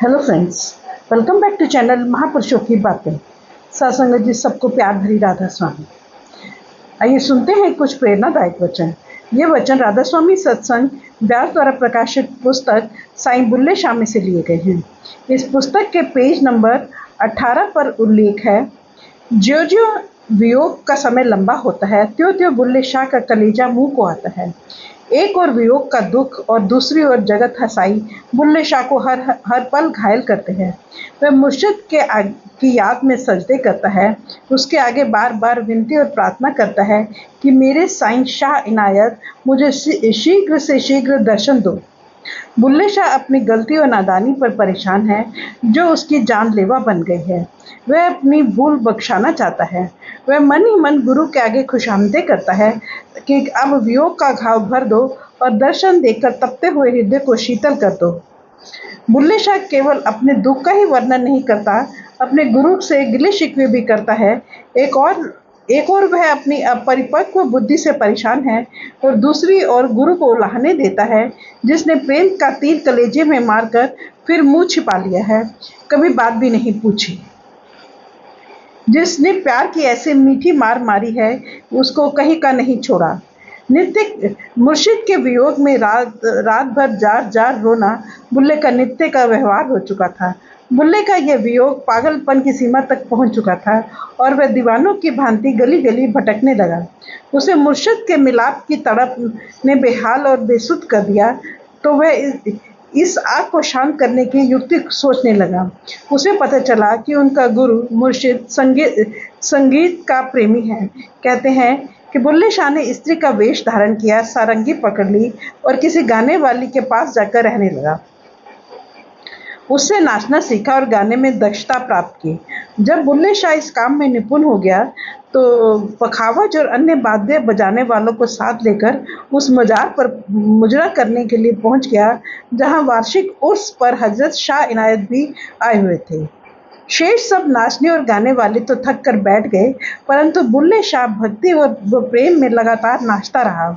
Hello friends, welcome back to channel महापुरुषों की बातें। सत्संग जी, सबको प्यार भरी राधा स्वामी। आइए सुनते हैं कुछ प्रेरणादायक वचन। ये वचन राधा स्वामी सत्संग व्यास द्वारा प्रकाशित पुस्तक साईं बुल्ले शाह में से लिए गए हैं। इस पुस्तक के पेज नंबर 18 पर उल्लेख है, ज्यों ज्यों वियोग का समय लंबा होता है त्यों त्यों बुल्ले शाह का कलेजा मुंह को आता है। एक और वियोग का दुख और दूसरी ओर जगत हसाई बुल्ले शाह को हर पल घायल करते हैं। वह मुर्शिद की याद में सजदे करता है, उसके आगे बार बार विनती और प्रार्थना करता है कि मेरे साईं शाह इनायत, मुझे शीघ्र से शीघ्र दर्शन दो। बुल्ले शाह अपनी गलती और नादानी पर परेशान है जो उसकी जानलेवा बन गई है। वह अपनी भूल बख्शाना चाहता है। वह मन ही मन गुरु के आगे खुशामदे करता है कि अब वियोग का घाव भर दो और दर्शन देकर तपते हुए हृदय को शीतल कर दो। बुल्ले शाह केवल अपने दुख का ही वर्णन नहीं करता, अपने गुरु से गिले शिकवे भी करता है। एक और वह अपनी अपरिपक्व बुद्धि से परेशान है और दूसरी ओर गुरु को उलाहने देता है जिसने प्रेम का तीर कलेजे में मारकर फिर मुंह छिपा लिया है, कभी बात भी नहीं पूछी। जिसने प्यार की ऐसी मीठी मार मारी है उसको कहीं का नहीं छोड़ा। नित्य मुर्शिद के वियोग में रात भर जार जार रोना बुल्ले का नित्य का व्यवहार हो चुका था। बुल्ले का यह वियोग पागलपन की सीमा तक पहुंच चुका था और वह दीवानों की भांति गली गली भटकने लगा। उसे मुर्शिद के मिलाप की तड़प ने बेहाल और बेसुध कर दिया, तो वह इस आग को शांत करने की युक्ति सोचने लगा। उसे पता चला कि उनका गुरु मुर्शिद संगीत का प्रेमी है। कहते हैं कि बुल्ले शाह ने स्त्री का वेश धारण किया, सारंगी पकड़ ली और किसी गाने वाली के पास जाकर रहने लगा। उससे नाचना सीखा और गाने में दक्षता प्राप्त की। जब बुल्ले शाह इस काम में निपुण हो गया तो पखावज और अन्य वाद्य बजाने वालों को साथ लेकर उस मजार पर मुजरा करने के लिए पहुंच गया जहां वार्षिक उर्स पर हजरत शाह इनायत भी आए हुए थे। शेष सब नाचने और गाने वाले तो थक कर बैठ गए, परंतु बुल्ले शाह भक्ति और प्रेम में लगातार नाचता रहा।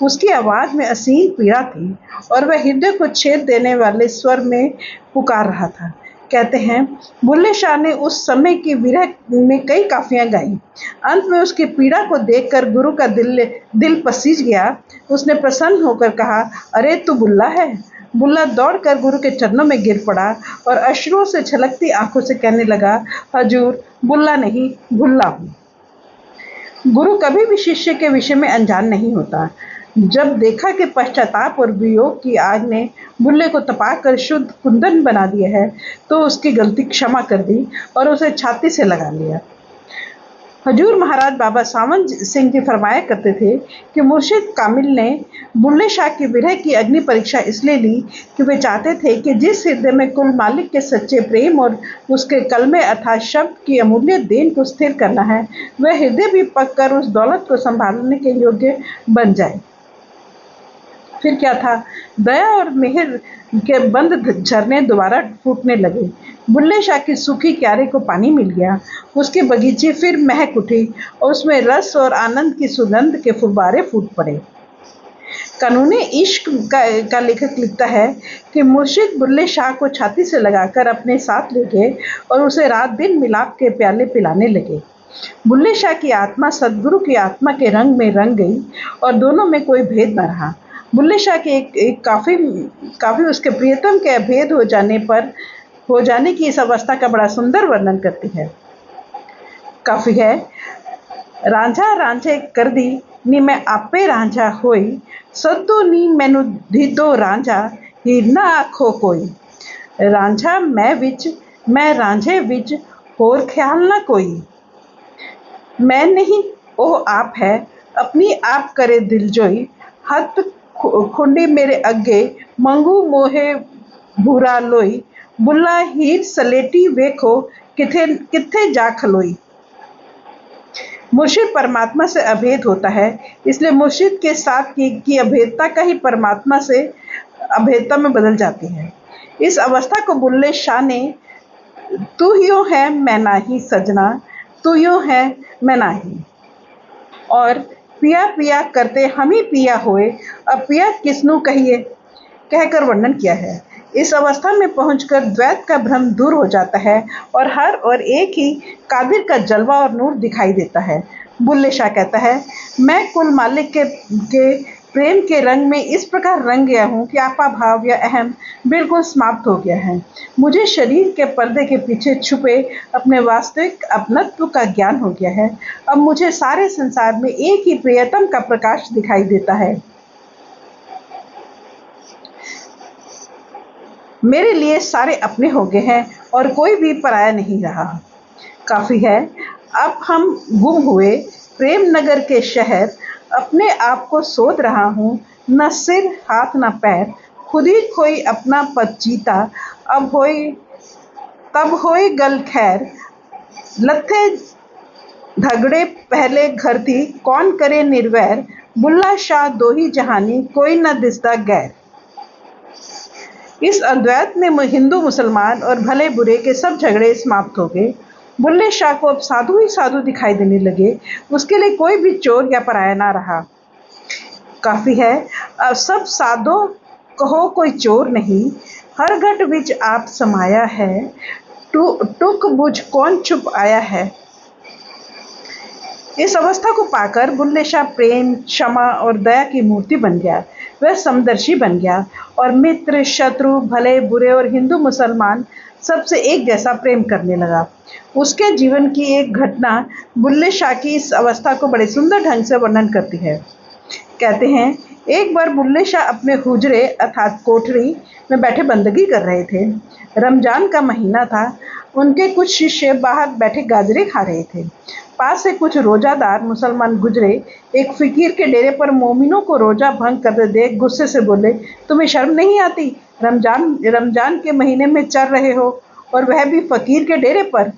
उसकी आवाज में असीम पीड़ा थी और वह हृदय को छेद देने वाले स्वर में पुकार रहा था। कहते हैं बुल्ले शाह ने उस समय की विरह में कई काफियां गाई। अंत में उसकी पीड़ा को देखकर गुरु का दिल पसीज गया। उसने प्रसन्न होकर कहा, अरे तू बुल्ला है। बुल्ला दौड़कर गुरु के चरणों में गिर पड़ा और अश्रुओं से छलकती आंखों से कहने लगा, हजूर, बुल्ला नहीं भुल्ला हूं। गुरु कभी भी शिष्य के विषय में अनजान नहीं होता। जब देखा कि पश्चाताप और वियोग की आग ने बुल्ले को तपाकर शुद्ध कुंदन बना दिया है तो उसकी गलती क्षमा कर दी और उसे छाती से लगा लिया। हजूर महाराज बाबा सावन सिंह जी फरमाया करते थे कि मुर्शिद कामिल ने बुल्ले शाह की विरह की अग्नि परीक्षा इसलिए ली कि वे चाहते थे कि जिस हृदय में कुल मालिक के सच्चे प्रेम और उसके कलमे अर्थात शब्द की अमूल्य देन को स्थिर करना है, वह हृदय भी पककर उस दौलत को संभालने के योग्य बन जाए। फिर क्या था, दया और मेहर के बंद झरने दोबारा फूटने लगे। बुल्ले शाह की सूखी क्यारे को पानी मिल गया। उसके बगीचे फिर महक उठी और उसमें रस और आनंद की सुगंध के फुब्बारे फूट पड़े। कानूने इश्क का लेखक लिखता है कि मुर्शिद बुल्ले शाह को छाती से लगाकर अपने साथ ले गए और उसे रात दिन मिलाप के प्याले पिलाने लगे। बुल्ले शाह की आत्मा सदगुरु की आत्मा के रंग में रंग गई और दोनों में कोई भेद न रहा। बुल्ले शाह के एक काफी उसके प्रियतम के अभेद हो जाने की इस अवस्था का बड़ा सुंदर वर्णन करती है। काफी है, रांझा रांझे कर दी नी मैं आपे रांझा होई, सद्दो नी मैनू दीदो रांझा हीर ना आखो कोई। रांझा मैं विच, मैं रांझे विच, होर ख्याल ना कोई। मैं नहीं ओह आप है, अपनी आप करे दिलजोई, हथ खुंडी मेरे अगे, मंगू मोहे भूरा लोई, बुल्ला हीर सलेटी वेखो, किथे जा खलोई। मुर्शिद परमात्मा से अभेद होता है, इसलिए मुर्शिद के साथ की अभेदता का ही परमात्मा से अभेदता में बदल जाती है। इस अवस्था को बुल्ले शाह ने तू यूं है मैं नाही सजना, तू यूं है मैं नाही और पिया पिया करते हम ही पिया होए, अब पिया किसनू कहिए कहकर वर्णन किया है। इस अवस्था में पहुंचकर द्वैत का भ्रम दूर हो जाता है और हर और एक ही कादिर का जलवा और नूर दिखाई देता है। बुल्ले शाह कहता है, मैं कुल मालिक के प्रेम के रंग में इस प्रकार रंग गया हूँ कि आपा भाव या अहम बिल्कुल समाप्त हो गया है। मुझे शरीर के पर्दे के पीछे छुपे अपने वास्तविक अपनत्व का ज्ञान हो गया है। अब मुझे सारे संसार में एक ही प्रियतम का प्रकाश दिखाई देता है। मेरे लिए सारे अपने हो गए हैं और कोई भी पराया नहीं रहा। काफी है, अब हम गुम हुए प्रेम नगर के शहर, अपने आप को सोच रहा हूँ, न सिर हाथ न पैर, खुद ही खोई अपना पद जीता। अब होई तब होई गल खैर, लथे झगड़े पहले घर थी, कौन करे निर्वैर, बुल्ला शाह दो ही जहानी, कोई न दिसदा गैर। इस अद्वैत में हिंदू मुसलमान और भले बुरे के सब झगड़े समाप्त हो गए। बुल्ले शाह को अब साधु ही साधु दिखाई देने लगे। उसके लिए कोई भी चोर या पराया ना रहा। काफी है, अब सब साधो कहो कोई चोर नहीं, हर घट विच आप समाया है, टुक बुझ कौन छुप आया है। इस अवस्था को पाकर बुल्ले शाह प्रेम, क्षमा और दया की मूर्ति बन गया। वह समदर्शी बन गया और मित्र, शत्रु, भले बुरे और हिंदू मुसलमान सबसे एक जैसा प्रेम करने लगा। उसके जीवन की एक घटना बुल्ले शाह की इस अवस्था को बड़े सुंदर ढंग से वर्णन करती है। कहते हैं, एक बार बुल्ले शाह अपने हुजरे अर्थात कोठरी में बैठे बंदगी कर रहे थे। रमजान का महीना था। उनके कुछ शिष्य बाहर बैठे गाजरे खा रहे थे। पास से कुछ रोजादार मुसलमान गुजरे। एक फकीर के डेरे पर मोमिनों को रोजा भंग करते देख गुस्से से बोले, तुम्हें शर्म नहीं आती? रमजान के महीने में चल रहे हो और वह भी फकीर के डेरे पर।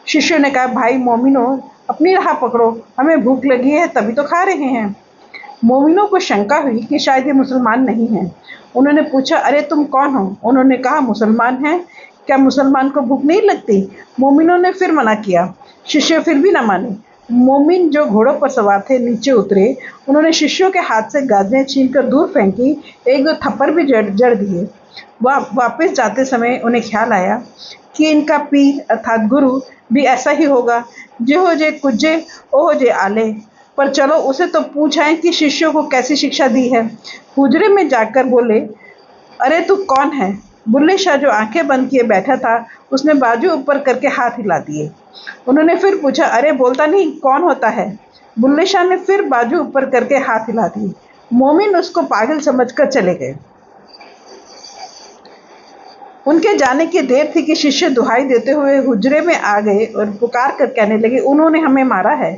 शिष्यों ने कहा, भाई मोमिनों, अपनी राह पकड़ो, हमें भूख लगी है तभी तो खा रहे हैं। मोमिनों को शंका हुई कि शायद ये मुसलमान नहीं हैं। उन्होंने पूछा, अरे तुम कौन हो? उन्होंने कहा, मुसलमान हैं। क्या मुसलमान को भूख नहीं लगती? मोमिनों ने फिर मना किया। शिष्य फिर भी न माने। मोमिन जो घोड़ों पर सवार थे नीचे उतरे। उन्होंने शिष्यों के हाथ से गाजरें छीनकर दूर फेंकी। एक दो थप्पड़ भी जड़ दिए। वापस जाते समय उन्हें ख्याल आया कि इनका पीर अर्थात गुरु भी ऐसा ही होगा, जेहो जे कुजे ओहो जे आले। पर चलो उसे तो पूछाएं कि शिष्यों को कैसी शिक्षा दी है। हुजरे में जाकर बोले, अरे तू कौन है? बुल्ले शाह जो आंखें बंद किए बैठा था, उसने बाजू ऊपर करके हाथ हिला दिए। उन्होंने फिर पूछा, अरे बोलता नहीं, कौन होता है? बुल्ले शाह ने फिर बाजू ऊपर करके हाथ हिला दिए। मोमिन उसको पागल समझकर चले गए। उनके जाने की देर थी कि शिष्य दुहाई देते हुए हुजरे में आ गए और पुकार कर कहने लगे, उन्होंने हमें मारा है,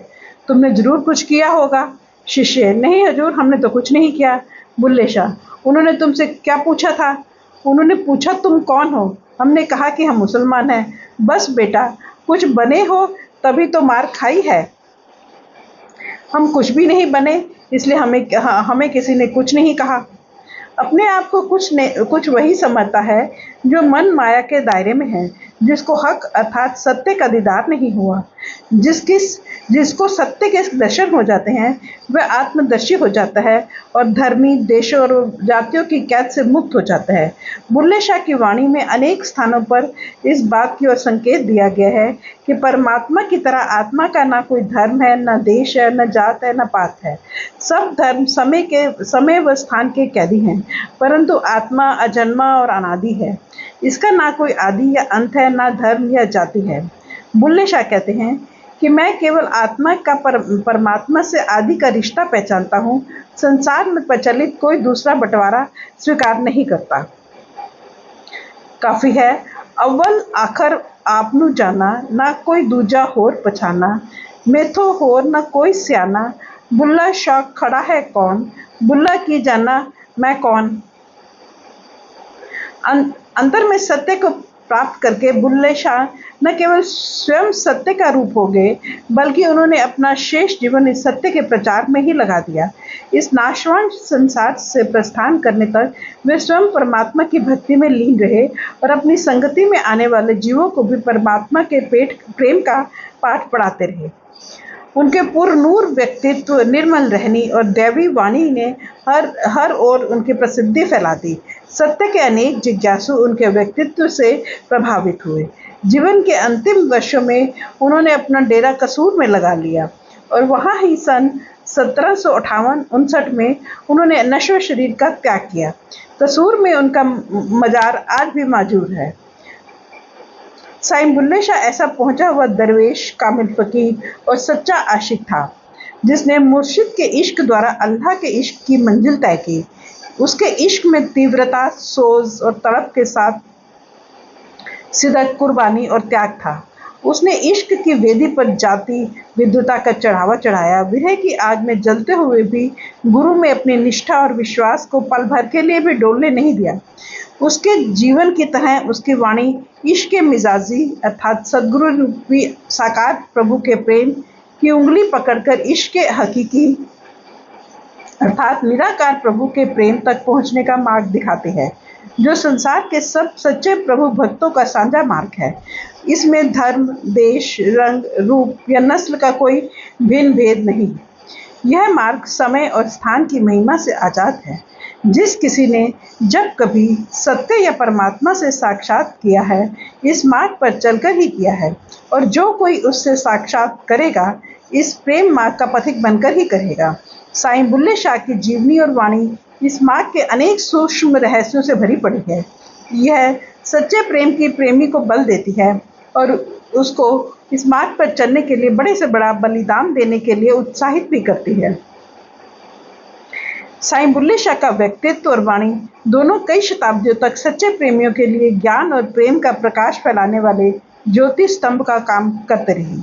तुमने जरूर कुछ किया होगा। शिष्य, नहीं हजूर, हमने तो कुछ नहीं किया। बुल्ले शाह, उन्होंने तुमसे क्या पूछा था? उन्होंने पूछा, तुम कौन हो? हमने कहा कि हम मुसलमान हैं। बस बेटा, कुछ बने हो तभी तो मार खाई है। हम कुछ भी नहीं बने, इसलिए हमें किसी ने कुछ नहीं कहा। अपने आप को कुछ वही समझता है जो मन माया के दायरे में है, जिसको हक अर्थात सत्य का दीदार नहीं हुआ। जिसको सत्य के दर्शन हो जाते हैं, वह आत्मदर्शी हो जाता है और धर्मी, देशों और जातियों की कैद से मुक्त हो जाता है। बुल्ले शाह की वाणी में अनेक स्थानों पर इस बात की ओर संकेत दिया गया है कि परमात्मा की तरह आत्मा का ना कोई धर्म है, न देश है, न जात है, न पात है। सब धर्म समय व स्थान के कैदी हैं, परंतु आत्मा अजन्मा और अनादि है। इसका ना कोई आदि या अंत है, ना धर्म या जाति है। बुल्ले शाह कहते हैं कि मैं केवल आत्मा का परमात्मा से आदि का रिश्ता पहचानता हूँ। संसार में प्रचलित कोई दूसरा बंटवारा स्वीकार नहीं करता। काफी है, अव्वल आखर आपनु जाना, ना कोई दूजा होर पछाना, मेथो होर ना कोई स्याना, बुल्ला शाह खड़ा है कौन, बुल्ला की जाना मैं कौन। अंतर में सत्य को प्राप्त करके बुल्ले शाह न केवल स्वयं सत्य का रूप हो गए, बल्कि उन्होंने अपना शेष जीवन इस सत्य के प्रचार में ही लगा दिया। इस नाशवान संसार से प्रस्थान करने तक वे स्वयं परमात्मा की भक्ति में लीन रहे और अपनी संगति में आने वाले जीवों को भी परमात्मा के प्रेम का पाठ पढ़ाते रहे। उनके पूर्ण नूर व्यक्तित्व, निर्मल रहनी और दैवी वाणी ने हर ओर उनकी प्रसिद्धि फैला दी। सत्य के अनेक जिज्ञासु उनके व्यक्तित्व से प्रभावित हुए। जीवन के अंतिम वर्षों में उन्होंने अपना डेरा कसूर में लगा लिया और वहां ही सन 1758-59 में उन्होंने नश्वर शरीर का त्याग किया। कसूर में उनका मजार आज भी मौजूद है। साईं बुल्ले शाह ऐसा पहुंचा हुआ दरवेश, कामिल फकीर और सच्चा आशिक था जिसने मुर्शिद के इश्क द्वारा अल्लाह के इश्क की मंजिल तय की। उसके इश्क में तीव्रता, सोज और तड़प के साथ सिदक, कुर्बानी और त्याग था। उसने इश्क की वेदी पर जाति विद्वता का चढ़ावा चढ़ाया। विरह की आग में जलते हुए भी गुरु में अपनी निष्ठा और विश्वास को पल भर के लिए भी डोलने नहीं दिया। उसके जीवन की तरह उसकी वाणी इश्क मिजाजी अर्थात सदगुरु रूपी साकार प्रभु के प्रेम की उंगली पकड़कर इश्क हकीकी अर्थात निराकार प्रभु के प्रेम तक पहुंचने का मार्ग दिखाते हैं, जो संसार के सब सच्चे प्रभु भक्तों का साझा मार्ग है। इसमें धर्म, देश, रंग, रूप या नस्ल का कोई भिन्न भेद नहीं। यह मार्ग समय और स्थान की महिमा से आजाद है। जिस किसी ने जब कभी सत्य या परमात्मा से साक्षात किया है, इस मार्ग पर चलकर ही किया है, और जो कोई उससे साक्षात करेगा, इस प्रेम मार्ग का पथिक बनकर ही करेगा। साईं बुल्ले शाह की जीवनी और वाणी इस मार्ग के अनेक सूक्ष्म रहस्यों से भरी पड़ी है। यह सच्चे प्रेम की प्रेमी को बल देती है और उसको इस मार्ग पर चलने के लिए बड़े से बड़ा बलिदान देने के लिए उत्साहित भी करती है। साईं बुल्ले शाह का व्यक्तित्व और वाणी दोनों कई शताब्दियों तक सच्चे प्रेमियों के लिए ज्ञान और प्रेम का प्रकाश फैलाने वाले ज्योति स्तंभ का काम करते रही।